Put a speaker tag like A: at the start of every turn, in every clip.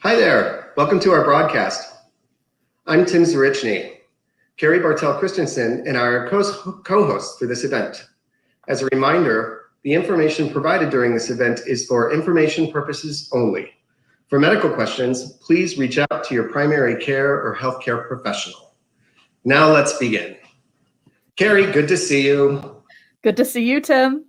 A: Hi there, welcome to our broadcast. I'm Tim Zarichny, Carrie Bartel-Christensen, and our co-hosts for this event. As a reminder, the information provided during this event is for information purposes only. For medical questions, please reach out to your primary care or healthcare professional. Now let's begin. Carrie, good to see you.
B: Good to see you, Tim.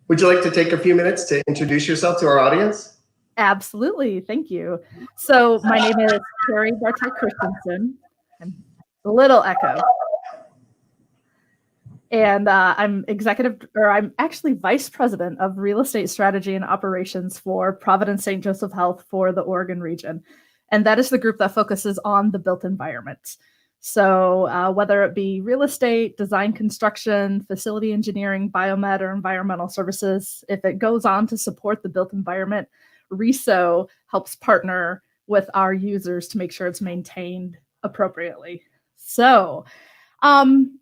A: Would you like to take a few minutes to introduce yourself to our audience?
B: Absolutely, thank you. So my name is Carrie Bartel-Christensen. I'm a little echo. And I'm actually vice president of real estate strategy and operations for Providence St. Joseph Health for the Oregon region. And that is the group that focuses on the built environment. So whether it be real estate, design, construction, facility engineering, biomed, or environmental services, if it goes on to support the built environment, RESO helps partner with our users to make sure it's maintained appropriately. So I think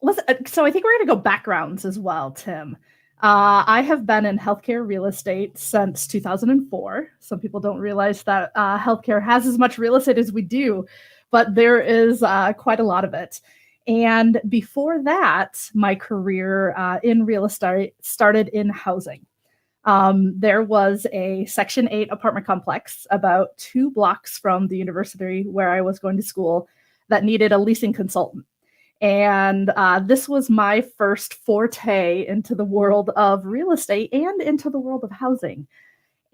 B: we're going to go backgrounds as well, Tim. I have been in healthcare real estate since 2004. Some people don't realize that healthcare has as much real estate as we do, but there is quite a lot of it. And before that, my career in real estate started in housing. There was a Section 8 apartment complex about 2 blocks from the university where I was going to school that needed a leasing consultant. And this was my first forte into the world of real estate and into the world of housing.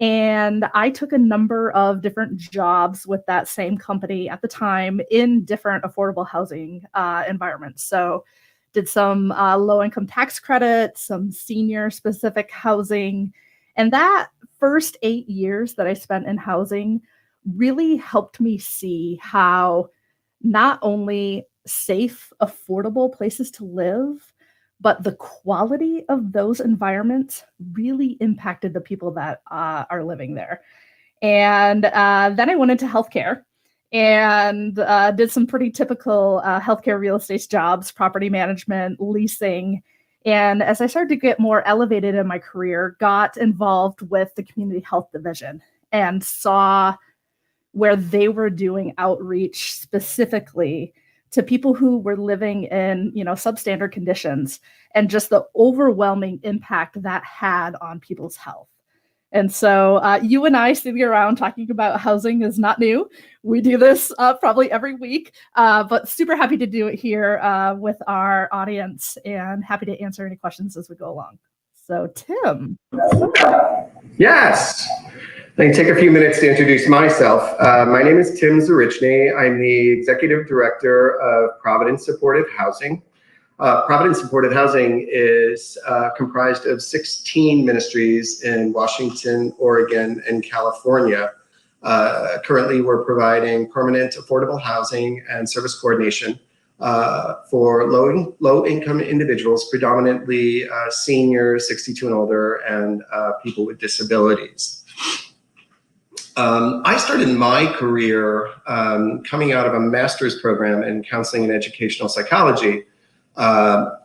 B: And I took a number of different jobs with that same company at the time in different affordable housing environments. So did some low-income tax credit, some senior-specific housing. And that first 8 years that I spent in housing really helped me see how not only safe, affordable places to live, but the quality of those environments really impacted the people that are living there. And then I went into healthcare and did some pretty typical healthcare real estate jobs, property management, leasing. And as I started to get more elevated in my career, got involved with the community health division and saw where they were doing outreach specifically to people who were living in, substandard conditions, and just the overwhelming impact that had on people's health. And so you and I sitting around talking about housing is not new. We do this probably every week, but super happy to do it here with our audience and happy to answer any questions as we go along. So Tim.
A: Yes. Let me take a few minutes to introduce myself. My name is Tim Zarichny. I'm the Executive Director of Providence Supportive Housing. Providence Supportive Housing is comprised of 16 ministries in Washington, Oregon, and California. Currently, we're providing permanent affordable housing and service coordination for low-income individuals, predominantly seniors, 62 and older, and people with disabilities. I started my career coming out of a master's program in counseling and educational psychology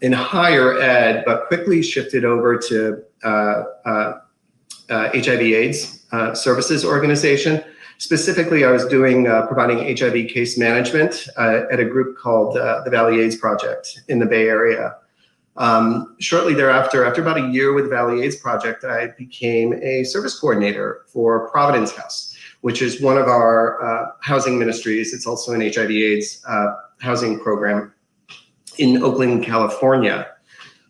A: in higher ed, but quickly shifted over to HIV/AIDS services organization. Specifically, I was providing HIV case management at a group called the Valley AIDS Project in the Bay Area. Shortly thereafter, after about a year with the Valley AIDS Project, I became a service coordinator for Providence House, which is one of our housing ministries. It's also an HIV/AIDS housing program in Oakland, California.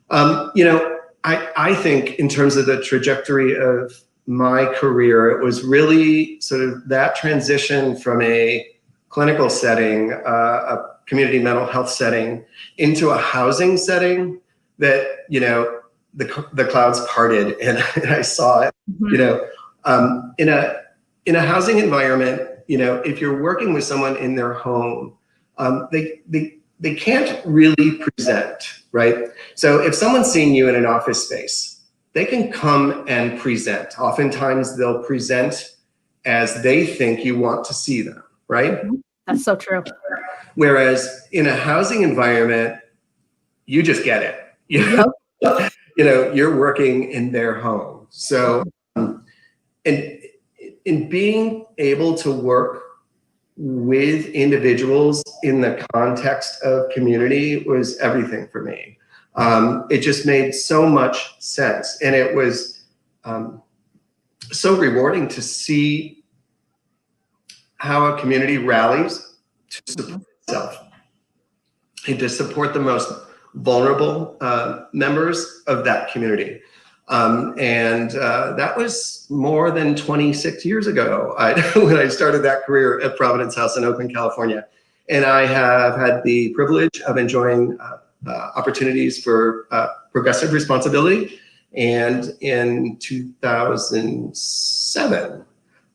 A: I think in terms of the trajectory of my career, it was really sort of that transition from a clinical setting, a community mental health setting, into a housing setting that, the clouds parted and I saw it, in a housing environment, if you're working with someone in their home, they can't really present, right? So if someone's seeing you in an office space, they can come and present. Oftentimes they'll present as they think you want to see them, right?
B: That's so true.
A: Whereas in a housing environment, you just get it.
B: Yep.
A: You're working in their home. So, and in being able to work with individuals in the context of community was everything for me. It just made so much sense. And it was so rewarding to see how a community rallies to support itself and to support the most vulnerable members of that community. That was more than 26 years ago when I started that career at Providence House in Oakland, California. And I have had the privilege of enjoying opportunities for progressive responsibility. And in 2007,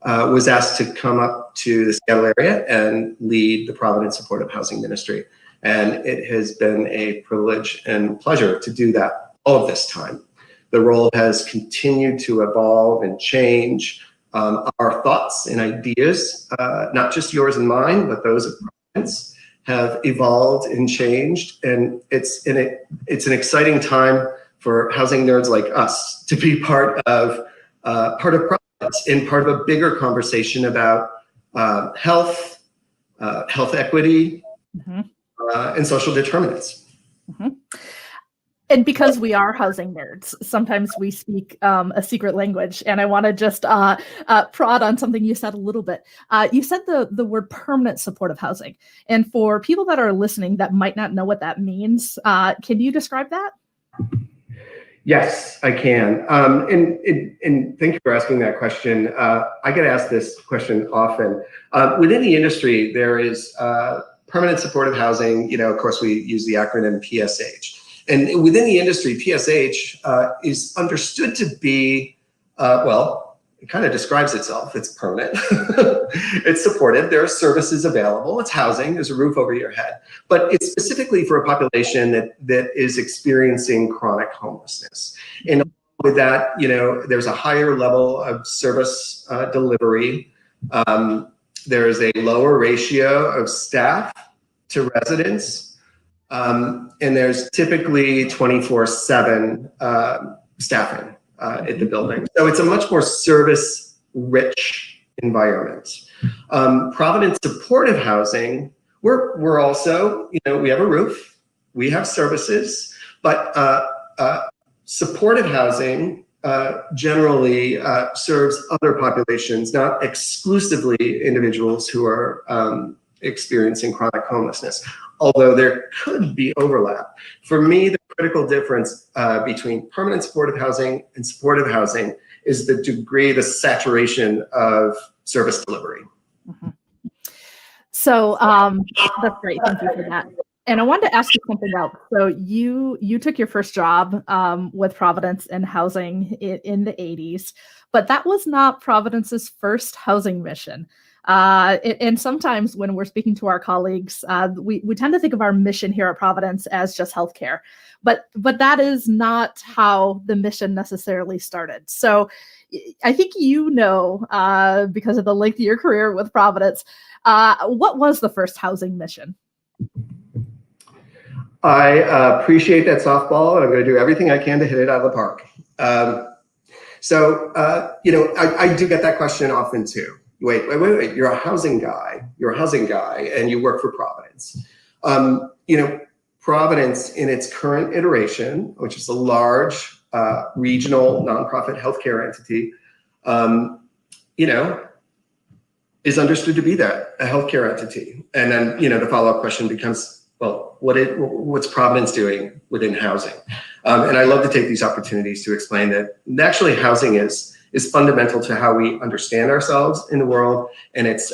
A: was asked to come up to the Seattle area and lead the Providence Supportive Housing Ministry. And it has been a privilege and pleasure to do that all of this time. The role has continued to evolve and change. Our thoughts and ideas, not just yours and mine, but those of Providence, have evolved and changed. And it's an exciting time for housing nerds like us to be part of Providence and part of a bigger conversation about health equity, and social determinants.
B: And because we are housing nerds, sometimes we speak a secret language. And I want to just prod on something you said a little bit. You said the word permanent supportive housing. And for people that are listening that might not know what that means, can you describe that?
A: Yes, I can. And thank you for asking that question. I get asked this question often. Within the industry, there is permanent supportive housing. You know, of course, we use the acronym PSH. And within the industry, PSH is understood to be, well, it kind of describes itself. It's permanent. It's supportive. There are services available. It's housing. There's a roof over your head. But it's specifically for a population that is experiencing chronic homelessness. And with that, you know, there's a higher level of service delivery. There is a lower ratio of staff to residents. And there's typically 24/7 staffing at the building. So it's a much more service-rich environment. Providence supportive housing, we're also, you know, we have a roof, we have services, but supportive housing generally serves other populations, not exclusively individuals who are experiencing chronic homelessness, although there could be overlap. For me, the critical difference between permanent supportive housing and supportive housing is the degree, the saturation of service delivery.
B: So that's great. Thank you for that. And I wanted to ask you something else. So you took your first job with Providence in housing in the 80s, but that was not Providence's first housing mission. And sometimes when we're speaking to our colleagues, we tend to think of our mission here at Providence as just healthcare, but that is not how the mission necessarily started. So I think you know, because of the length of your career with Providence, what was the first housing mission?
A: I appreciate that softball, and I'm going to do everything I can to hit it out of the park. You know, I do get that question often too. Wait, you're a housing guy, and you work for Providence. You know, Providence in its current iteration, which is a large regional nonprofit healthcare entity, you know, is understood to be that, a healthcare entity. And then, you know, the follow-up question becomes, well, what's Providence doing within housing? And I love to take these opportunities to explain that actually housing is fundamental to how we understand ourselves in the world, and it's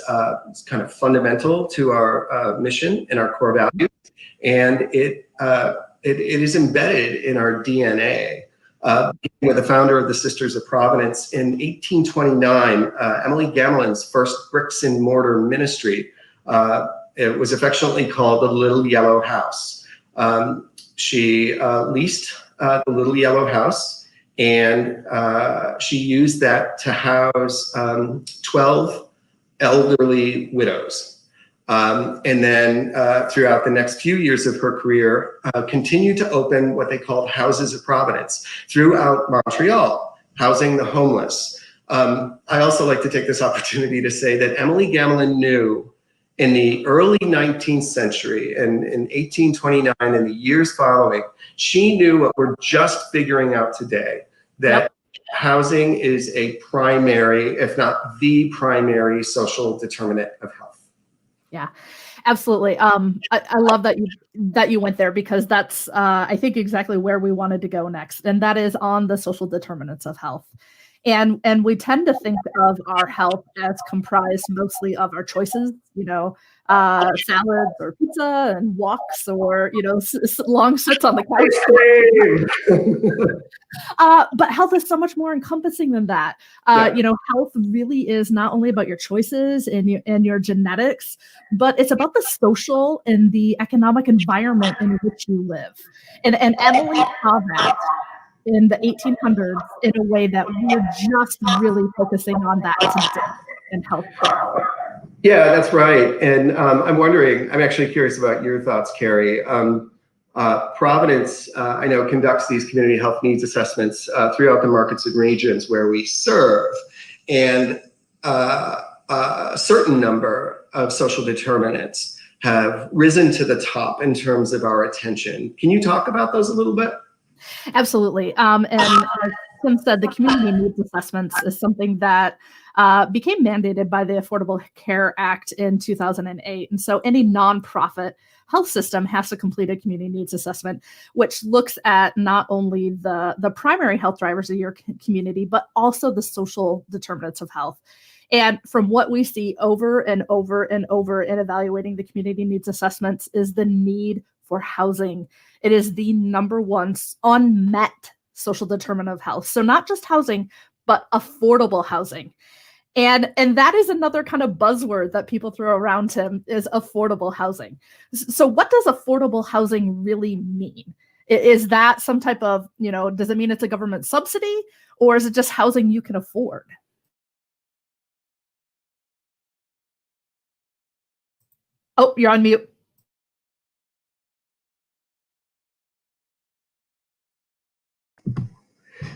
A: kind of fundamental to our mission and our core values, and it is embedded in our DNA. With the founder of the Sisters of Providence in 1829, Emily Gamelin's first bricks and mortar ministry. It was affectionately called the Little Yellow House. She leased the Little Yellow House, and she used that to house 12 elderly widows. And then throughout the next few years of her career, continued to open what they called Houses of Providence throughout Montreal, housing the homeless. I also like to take this opportunity to say that Emily Gamelin knew in the early 19th century, and in 1829 and the years following, she knew what we're just figuring out today, that housing is a primary, if not the primary, social determinant of health.
B: Yeah, absolutely. I love that you went there, because that's I think exactly where we wanted to go next, and that is on the social determinants of health. And we tend to think of our health as comprised mostly of our choices, salads or pizza and walks, or long sits on the couch. But health is so much more encompassing than that. Health really is not only about your choices and your genetics, but it's about the social and the economic environment in which you live. And Emily saw that in the 1800s in a way that we're just really focusing on that today in healthcare.
A: Yeah, that's right. And I'm actually curious about your thoughts, Carrie. Providence, I know, conducts these community health needs assessments throughout the markets and regions where we serve. And a certain number of social determinants have risen to the top in terms of our attention. Can you talk about those a little bit?
B: Absolutely. And as Tim said, the community needs assessments is something that became mandated by the Affordable Care Act in 2008. And so any nonprofit health system has to complete a community needs assessment, which looks at not only the primary health drivers of your community, but also the social determinants of health. And from what we see over and over and over in evaluating the community needs assessments is the need for housing. It is the number one unmet social determinant of health. So not just housing, but affordable housing. And that is another kind of buzzword that people throw around him, is affordable housing. So what does affordable housing really mean? Is that some type of, does it mean it's a government subsidy, or is it just housing you can afford? Oh, you're on mute.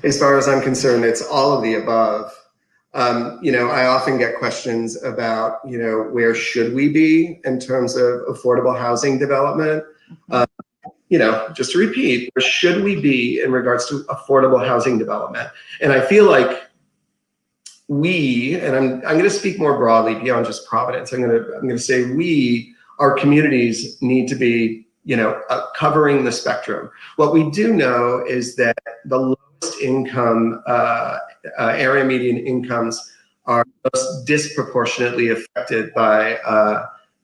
A: As far as I'm concerned, it's all of the above. I often get questions about, where should we be in terms of affordable housing development? Just to repeat, where should we be in regards to affordable housing development? And I feel like I'm going to speak more broadly beyond just Providence. I'm going to say our communities need to be, covering the spectrum. What we do know is that the lowest income area median incomes are most disproportionately affected by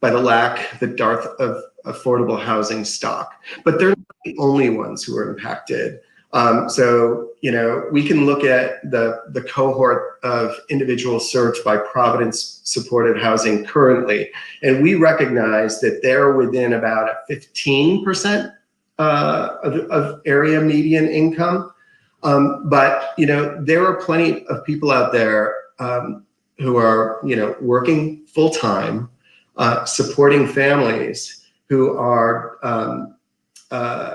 A: the dearth of affordable housing stock. But they're not the only ones who are impacted. We can look at the cohort of individuals served by Providence supported housing currently, and we recognize that they're within about a 15% of area median income. But there are plenty of people out there who are working full time, supporting families who are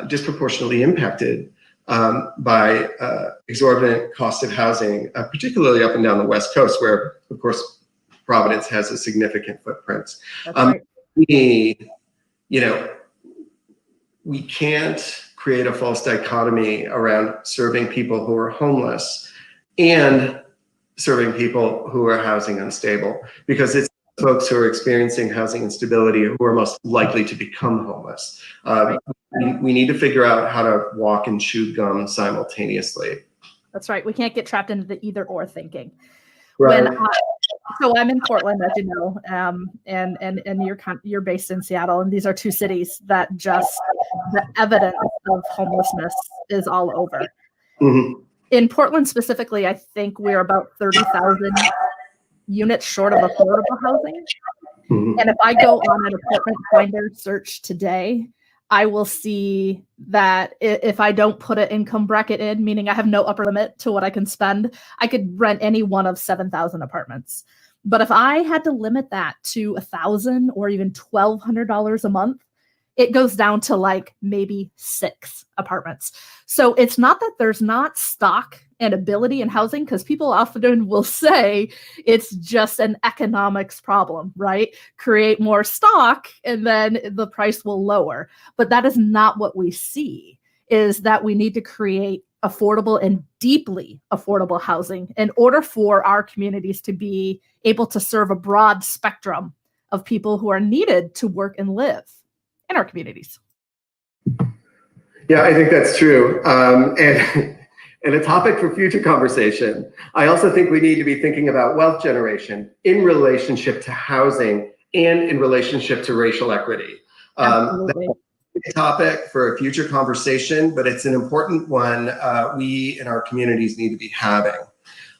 A: disproportionately impacted by exorbitant cost of housing, particularly up and down the West Coast, where, of course, Providence has a significant footprint.
B: Right.
A: We can't create a false dichotomy around serving people who are homeless and serving people who are housing unstable, because it's folks who are experiencing housing instability who are most likely to become homeless. We need to figure out how to walk and chew gum simultaneously.
B: That's right. We can't get trapped into the either or thinking.
A: Right.
B: So I'm in Portland, as you know, and you're based in Seattle, and these are two cities that just the evidence of homelessness is all over.
A: Mm-hmm.
B: In Portland specifically, I think we're about 30,000 units short of affordable housing.
A: Mm-hmm.
B: And if I go on an apartment finder search today, I will see that if I don't put an income bracket in, meaning I have no upper limit to what I can spend, I could rent any one of 7,000 apartments. But if I had to limit that to $1,000 or even $1,200 a month, it goes down to like maybe 6 apartments. So it's not that there's not stock and ability in housing, because people often will say it's just an economics problem, right? Create more stock and then the price will lower. But that is not what we see, is that we need to create affordable and deeply affordable housing in order for our communities to be able to serve a broad spectrum of people who are needed to work and live in our communities.
A: Yeah, I think that's true. And a topic for future conversation. I also think we need to be thinking about wealth generation in relationship to housing and in relationship to racial equity.
B: Absolutely.
A: That's a topic for a future conversation, but it's an important one we in our communities need to be having.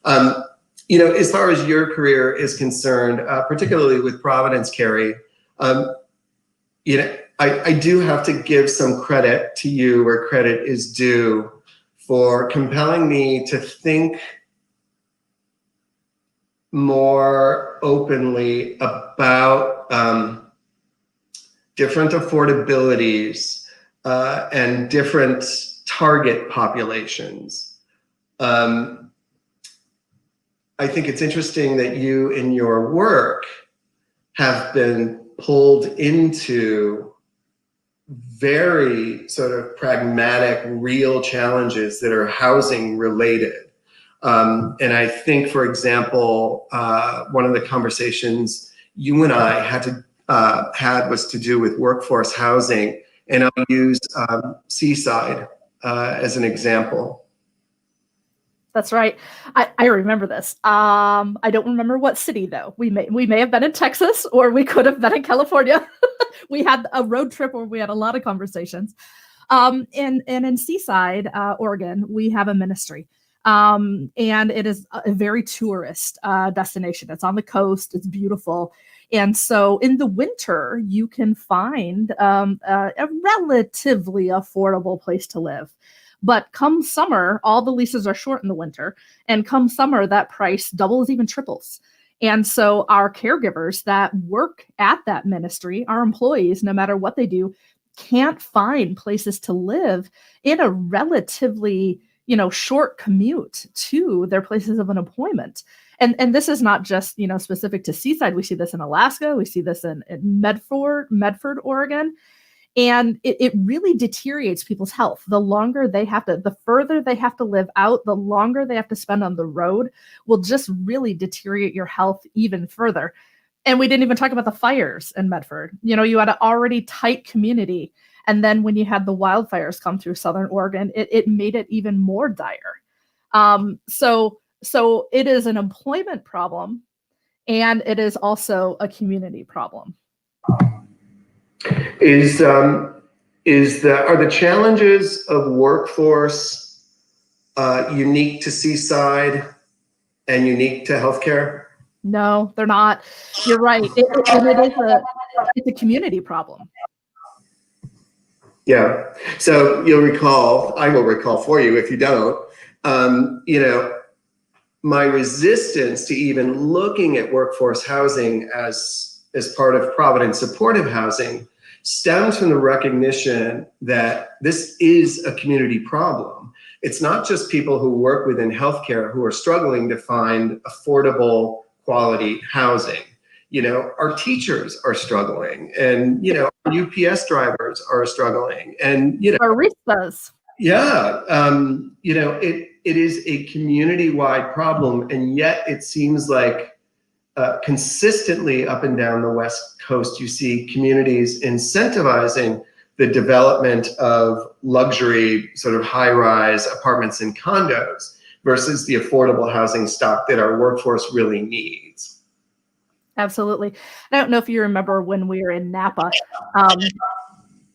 A: As far as your career is concerned, particularly with Providence, Carrie, I do have to give some credit to you where credit is due for compelling me to think more openly about different affordabilities and different target populations. I think it's interesting that you in your work have been pulled into very sort of pragmatic, real challenges that are housing related. And I think, for example, one of the conversations you and I had was to do with workforce housing, and I'll use Seaside as an example.
B: That's right. I remember this. I don't remember what city though. We may have been in Texas, or we could have been in California. We had a road trip where we had a lot of conversations. And in Seaside, Oregon, we have a ministry. And it is a very tourist destination. It's on the coast. It's beautiful. And so in the winter, you can find a relatively affordable place to live. But come summer, all the leases are short in the winter. And come summer, that price doubles, even triples. And so our caregivers that work at that ministry, our employees, no matter what they do, can't find places to live in a relatively, short commute to their places of employment. And this is not just, specific to Seaside. We see this in Alaska. We see this in Medford, Oregon. And it really deteriorates people's health. The further they have to live out, the longer they have to spend on the road will just really deteriorate your health even further. And we didn't even talk about the fires in Medford. You had an already tight community. And then when you had the wildfires come through Southern Oregon, it made it even more dire. So it is an employment problem, and it is also a community problem.
A: Are the challenges of workforce unique to Seaside and unique to healthcare?
B: No, they're not. You're right. It's a community problem.
A: Yeah. So I will recall for you if you don't, my resistance to even looking at workforce housing as part of Providence supportive housing stems from the recognition that this is a community problem. It's not just people who work within healthcare who are struggling to find affordable quality housing. Our teachers are struggling, and UPS drivers are struggling, and
B: baristas.
A: Yeah, it is a community-wide problem, and yet it seems like consistently up and down the West Coast, you see communities incentivizing the development of luxury sort of high-rise apartments and condos versus the affordable housing stock that our workforce really needs.
B: Absolutely. I don't know if you remember when we were in Napa.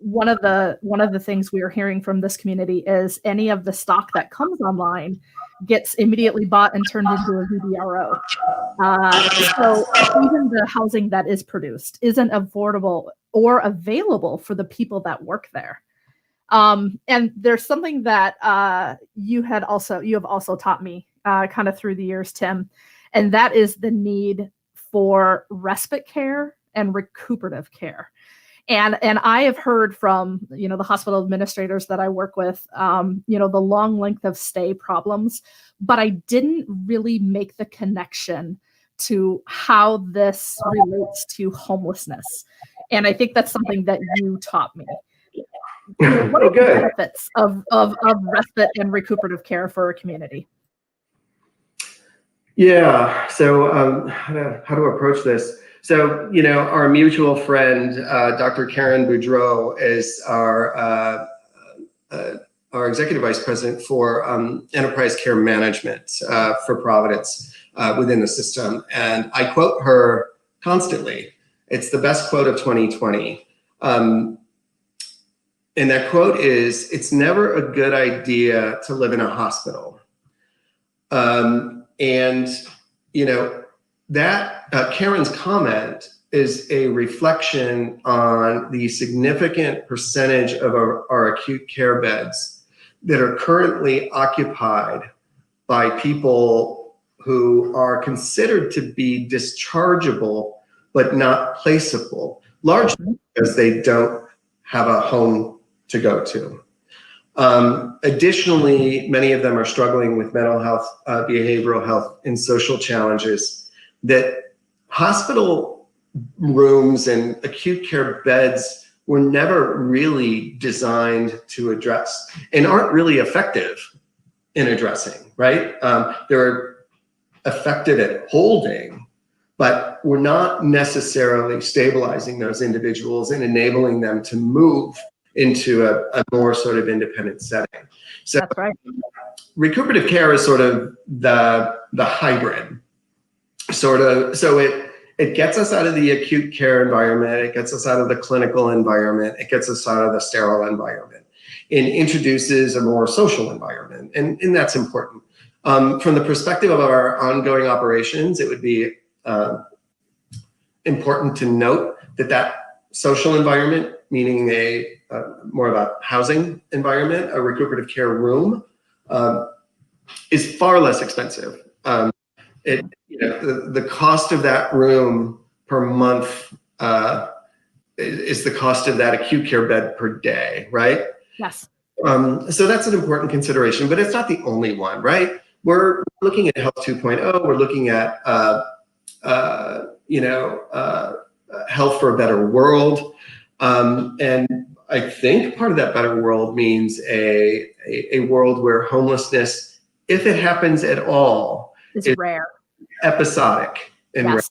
B: One of the things we are hearing from this community is any of the stock that comes online gets immediately bought and turned into a VDRO. So even the housing that is produced isn't affordable or available for the people that work there. And there's something that you have also taught me kind of through the years, Tim, and that is the need for respite care and recuperative care. And I have heard from, the hospital administrators that I work with, the long length of stay problems, but I didn't really make the connection to how this relates to homelessness. And I think that's something that you taught me. What are the benefits of respite and recuperative care for a community?
A: Yeah. So how to approach this? So, our mutual friend, Dr. Karen Boudreau, is our executive vice president for enterprise care management for Providence within the system. And I quote her constantly. It's the best quote of 2020. And that quote is, "It's never a good idea to live in a hospital." That Karen's comment is a reflection on the significant percentage of our acute care beds that are currently occupied by people who are considered to be dischargeable but not placeable, largely because they don't have a home to go to. Additionally, many of them are struggling with mental health, behavioral health, and social challenges that hospital rooms and acute care beds were never really designed to address and aren't really effective in addressing, right? They're effective at holding, but we're not necessarily stabilizing those individuals and enabling them to move into a more sort of independent setting. So
B: that's right.
A: Recuperative care is sort of the hybrid, sort of. So it gets us out of the acute care environment, it gets us out of the clinical environment, it gets us out of the sterile environment, and introduces a more social environment, and that's important. From the perspective of our ongoing operations, it would be important to note that social environment, meaning more of a housing environment, a recuperative care room, is far less expensive. The cost of that room per month is the cost of that acute care bed per day, right?
B: Yes.
A: So that's an important consideration, but it's not the only one, right? We're looking at Health 2.0. We're looking at health for a better world. And I think part of that better world means a world where homelessness, if it happens at all,
B: is rare,
A: episodic, and
B: yes.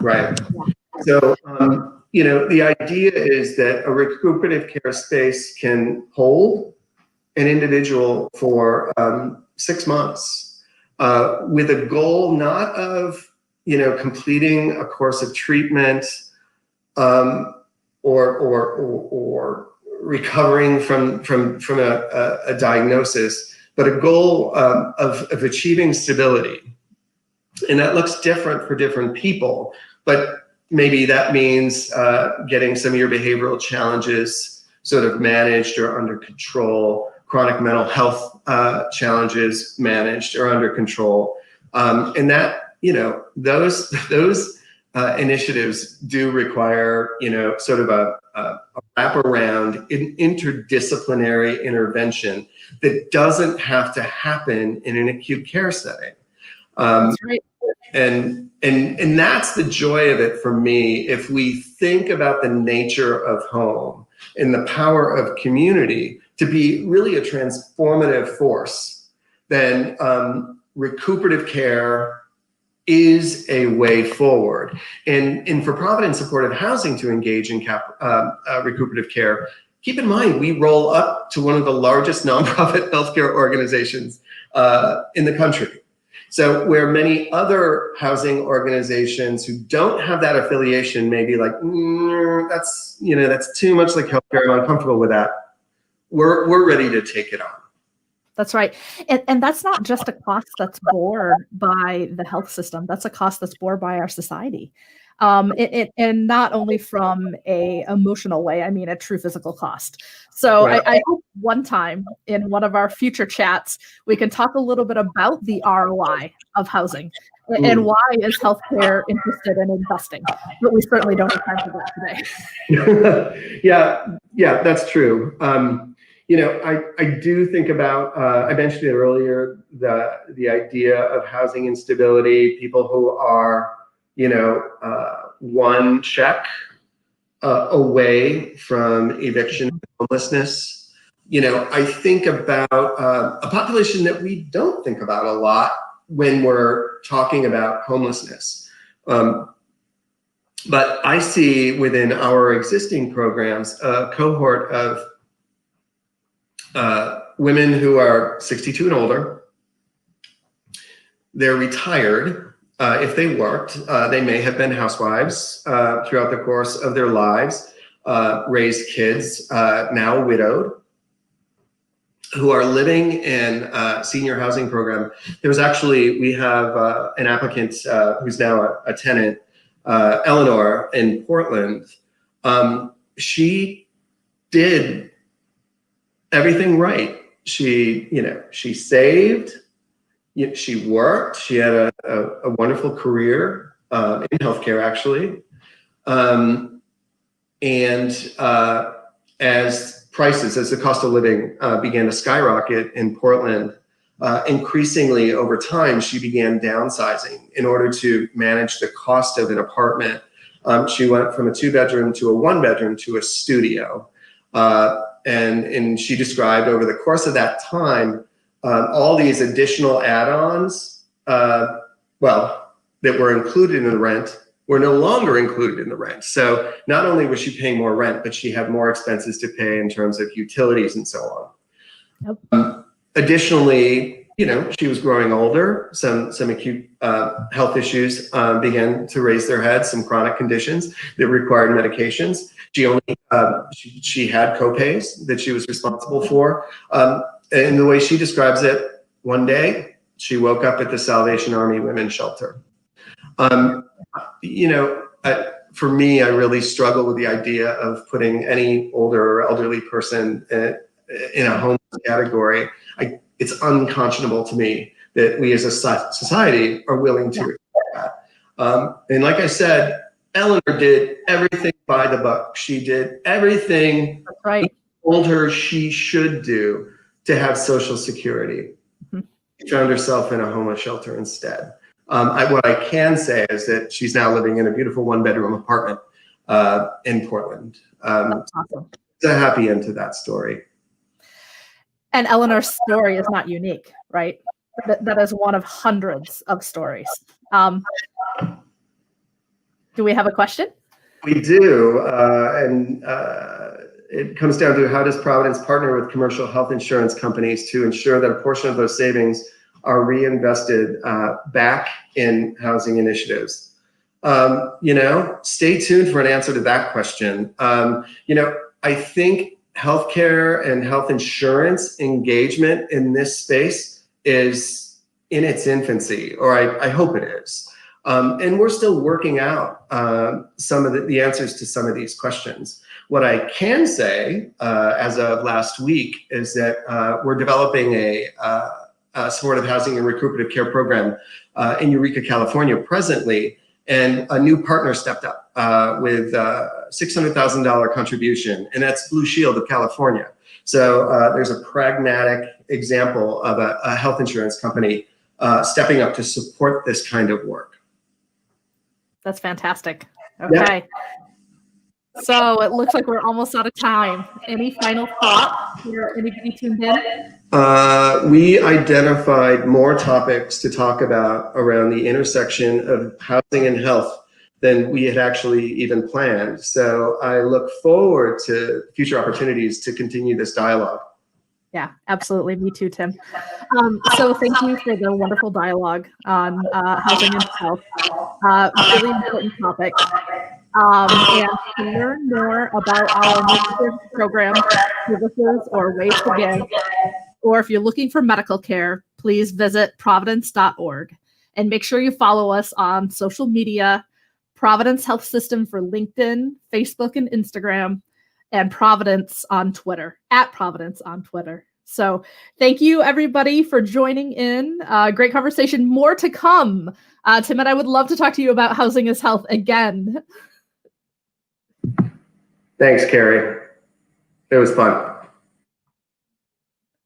A: Rare, right? Yeah. So, the idea is that a recuperative care space can hold an individual for 6 months with a goal not of completing a course of treatment or recovering from a diagnosis, but a goal of achieving stability. And that looks different for different people, but maybe that means getting some of your behavioral challenges sort of managed or under control, chronic mental health challenges managed or under control. And that, those initiatives do require, sort of a wraparound interdisciplinary intervention that doesn't have to happen in an acute care setting.
B: That's right.
A: And that's the joy of it for me. If we think about the nature of home and the power of community to be really a transformative force, then recuperative care is a way forward. And for Providence Supportive Housing to engage in recuperative care, keep in mind, we roll up to one of the largest nonprofit healthcare organizations in the country. So where many other housing organizations who don't have that affiliation may be like, that's too much like healthcare, I'm uncomfortable with that. We're ready to take it on.
B: That's right. And that's not just a cost that's borne by the health system. That's a cost that's borne by our society. And not only from a emotional way, I mean a true physical cost. So right. I hope one time in one of our future chats, we can talk a little bit about the ROI of housing, And why is healthcare interested in investing? But we certainly don't have time for that
A: today. Yeah, that's true. I do think about, I mentioned it earlier, the idea of housing instability, people who are, one check away from eviction and homelessness. I think about a population that we don't think about a lot when we're talking about homelessness. But I see within our existing programs a cohort of women who are 62 and older. They're retired. If they worked, they may have been housewives throughout the course of their lives, raised kids, now widowed, who are living in a senior housing program. We have an applicant who's now a tenant, Eleanor in Portland. She did everything right. She saved, she worked, she had a wonderful career in healthcare, actually. As the cost of living began to skyrocket in Portland, increasingly over time, she began downsizing in order to manage the cost of an apartment. She went from a 2-bedroom to a 1-bedroom to a studio. And she described over the course of that time, all these additional add-ons, that were included in the rent were no longer included in the rent. So not only was she paying more rent, but she had more expenses to pay in terms of utilities and so on. Yep. Additionally, she was growing older. Some acute health issues began to raise their heads, some chronic conditions that required medications. She had copays that she was responsible for. And the way she describes it, one day she woke up at the Salvation Army Women's Shelter. For me, I really struggle with the idea of putting any older or elderly person in a homeless category. It's unconscionable to me that we as a society are willing to accept that. And like I said, Eleanor did everything by the book. She did everything I told her she should do to have Social Security. Mm-hmm. She found herself in a homeless shelter instead. What I can say is that she's now living in a beautiful 1-bedroom apartment in Portland. That's awesome. It's a happy end to that story.
B: And Eleanor's story is not unique, right? That is one of hundreds of stories. Do we have a question?
A: We do, it comes down to, how does Providence partner with commercial health insurance companies to ensure that a portion of those savings are reinvested back in housing initiatives? Stay tuned for an answer to that question. I think healthcare and health insurance engagement in this space is in its infancy, or I hope it is. And we're still working out some of the answers to some of these questions. What I can say as of last week is that we're developing a supportive housing and recuperative care program in Eureka, California presently, and a new partner stepped up with $600,000 contribution, and that's Blue Shield of California. So there's a pragmatic example of a health insurance company stepping up to support this kind of work.
B: That's fantastic. Okay. Yeah. So it looks like we're almost out of time. Any final thoughts for anybody tuned in?
A: We identified more topics to talk about around the intersection of housing and health than we had actually even planned. So I look forward to future opportunities to continue this dialogue.
B: Yeah, absolutely. Me too, Tim. So thank you for the wonderful dialogue on housing and health. Really important topic. And to learn more about our initiative program, services, or ways to give, or if you're looking for medical care, please visit providence.org. And make sure you follow us on social media, Providence Health System for LinkedIn, Facebook, and Instagram, and Providence on Twitter, @Providence on Twitter. So thank you, everybody, for joining in. Great conversation. More to come. Tim and I would love to talk to you about housing is health again.
A: Thanks, Carrie. It was fun.